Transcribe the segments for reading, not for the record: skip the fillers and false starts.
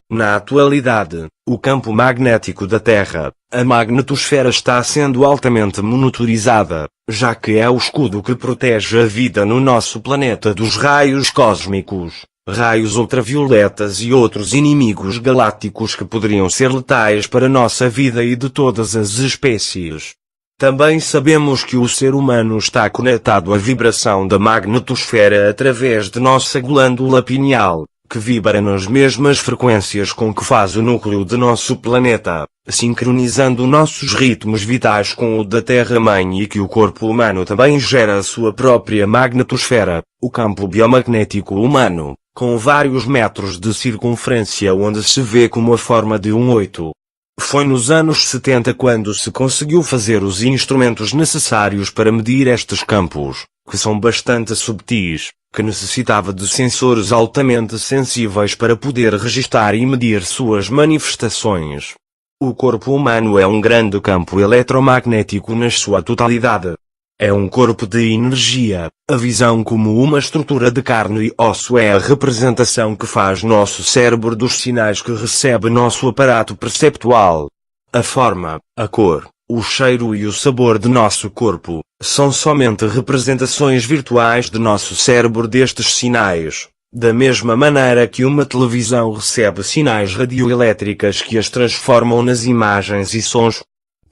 Na atualidade, o campo magnético da Terra, a magnetosfera, está sendo altamente monitorizada, já que é o escudo que protege a vida no nosso planeta dos raios cósmicos, raios ultravioletas e outros inimigos galácticos que poderiam ser letais para nossa vida e de todas as espécies. Também sabemos que o ser humano está conectado à vibração da magnetosfera através de nossa glândula pineal, que vibra nas mesmas frequências com que faz o núcleo de nosso planeta, sincronizando nossos ritmos vitais com o da Terra-mãe, e que o corpo humano também gera a sua própria magnetosfera, o campo biomagnético humano, com vários metros de circunferência, onde se vê como a forma de um 8. Foi nos anos 70 quando se conseguiu fazer os instrumentos necessários para medir estes campos, que são bastante subtis, que necessitava de sensores altamente sensíveis para poder registar e medir suas manifestações. O corpo humano é um grande campo eletromagnético na sua totalidade. É um corpo de energia. A visão como uma estrutura de carne e osso é a representação que faz nosso cérebro dos sinais que recebe nosso aparato perceptual. A forma, a cor, o cheiro e o sabor de nosso corpo são somente representações virtuais de nosso cérebro destes sinais, da mesma maneira que uma televisão recebe sinais radioelétricas que as transformam nas imagens e sons.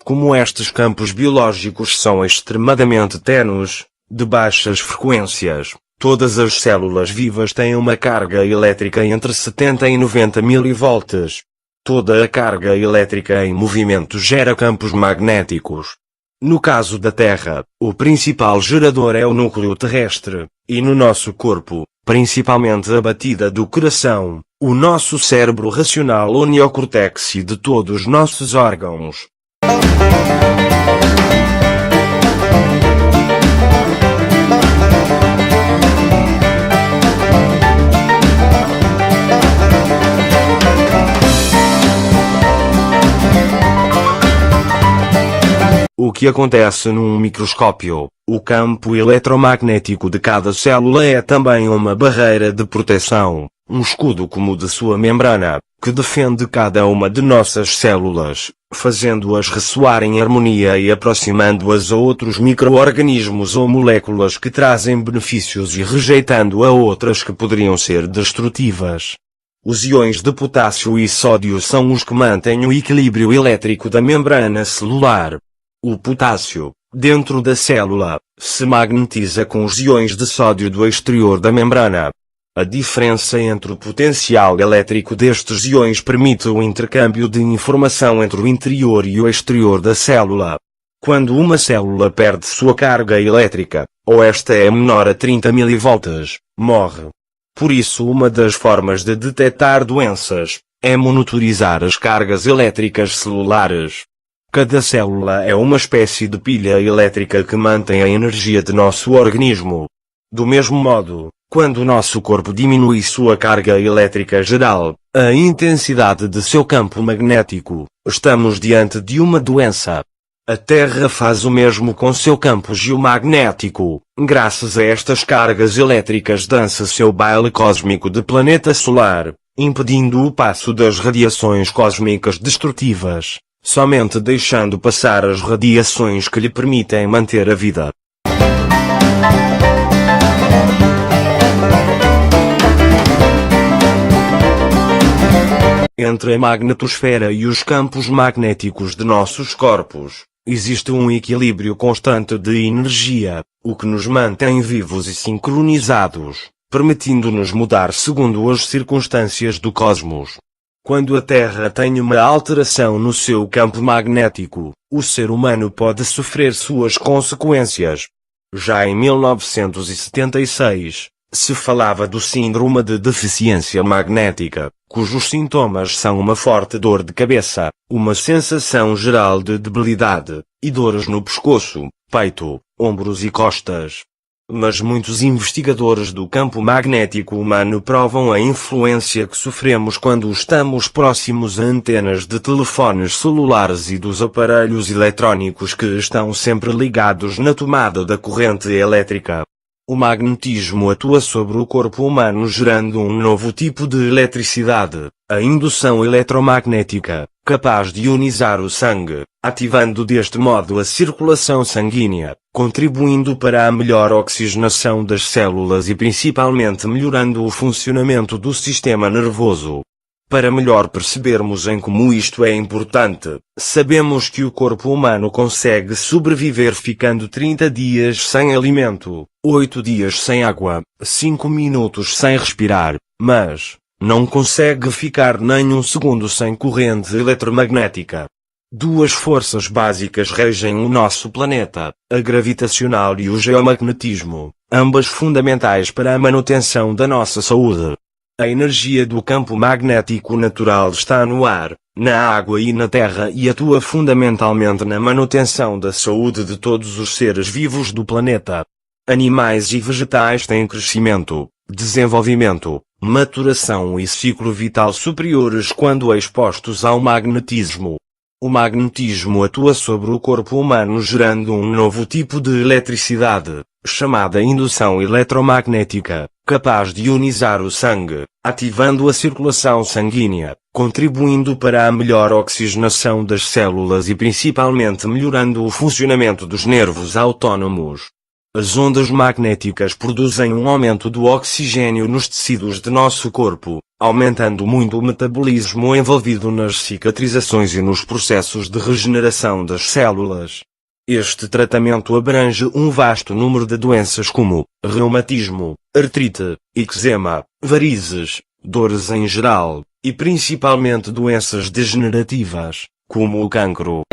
Como estes campos biológicos são extremadamente ténues, de baixas frequências, todas as células vivas têm uma carga elétrica entre 70 e 90 milivolts. Toda a carga elétrica em movimento gera campos magnéticos. No caso da Terra, o principal gerador é o núcleo terrestre, e no nosso corpo, principalmente a batida do coração, o nosso cérebro racional, o neocórtex e de todos os nossos órgãos. O que acontece num microscópio? O campo eletromagnético de cada célula é também uma barreira de proteção, um escudo como de sua membrana, que defende cada uma de nossas células, fazendo-as ressoar em harmonia e aproximando-as a outros micro-organismos ou moléculas que trazem benefícios e rejeitando a outras que poderiam ser destrutivas. Os íons de potássio e sódio são os que mantêm o equilíbrio elétrico da membrana celular. O potássio, dentro da célula, se magnetiza com os íons de sódio do exterior da membrana. A diferença entre o potencial elétrico destes íons permite o intercâmbio de informação entre o interior e o exterior da célula. Quando uma célula perde sua carga elétrica, ou esta é menor a 30 mV, morre. Por isso, uma das formas de detectar doenças é monitorizar as cargas elétricas celulares. Cada célula é uma espécie de pilha elétrica que mantém a energia de nosso organismo. Do mesmo modo, quando o nosso corpo diminui sua carga elétrica geral, a intensidade de seu campo magnético, estamos diante de uma doença. A Terra faz o mesmo com seu campo geomagnético. Graças a estas cargas elétricas dança seu baile cósmico de planeta solar, impedindo o passo das radiações cósmicas destrutivas, somente deixando passar as radiações que lhe permitem manter a vida. Entre a magnetosfera e os campos magnéticos de nossos corpos, existe um equilíbrio constante de energia, o que nos mantém vivos e sincronizados, permitindo-nos mudar segundo as circunstâncias do cosmos. Quando a Terra tem uma alteração no seu campo magnético, o ser humano pode sofrer suas consequências. Já em 1976, se falava do síndrome de deficiência magnética, cujos sintomas são uma forte dor de cabeça, uma sensação geral de debilidade, e dores no pescoço, peito, ombros e costas. Mas muitos investigadores do campo magnético humano provam a influência que sofremos quando estamos próximos a antenas de telefones celulares e dos aparelhos eletrónicos que estão sempre ligados na tomada da corrente elétrica. O magnetismo atua sobre o corpo humano gerando um novo tipo de eletricidade, A indução eletromagnética, capaz de ionizar o sangue, ativando deste modo a circulação sanguínea, contribuindo para a melhor oxigenação das células e principalmente melhorando o funcionamento do sistema nervoso. Para melhor percebermos em como isto é importante, sabemos que o corpo humano consegue sobreviver ficando 30 dias sem alimento, 8 dias sem água, 5 minutos sem respirar, mas não consegue ficar nem um segundo sem corrente eletromagnética. Duas forças básicas regem o nosso planeta, a gravitacional e o geomagnetismo, ambas fundamentais para a manutenção da nossa saúde. A energia do campo magnético natural está no ar, na água e na terra e atua fundamentalmente na manutenção da saúde de todos os seres vivos do planeta. Animais e vegetais têm crescimento, desenvolvimento, maturação e ciclo vital superiores quando expostos ao magnetismo. O magnetismo atua sobre o corpo humano gerando um novo tipo de eletricidade, chamada indução eletromagnética, capaz de ionizar o sangue, ativando a circulação sanguínea, contribuindo para a melhor oxigenação das células e principalmente melhorando o funcionamento dos nervos autônomos. As ondas magnéticas produzem um aumento do oxigênio nos tecidos de nosso corpo, aumentando muito o metabolismo envolvido nas cicatrizações e nos processos de regeneração das células. Este tratamento abrange um vasto número de doenças como reumatismo, artrite, eczema, varizes, dores em geral, e principalmente doenças degenerativas, como o cancro.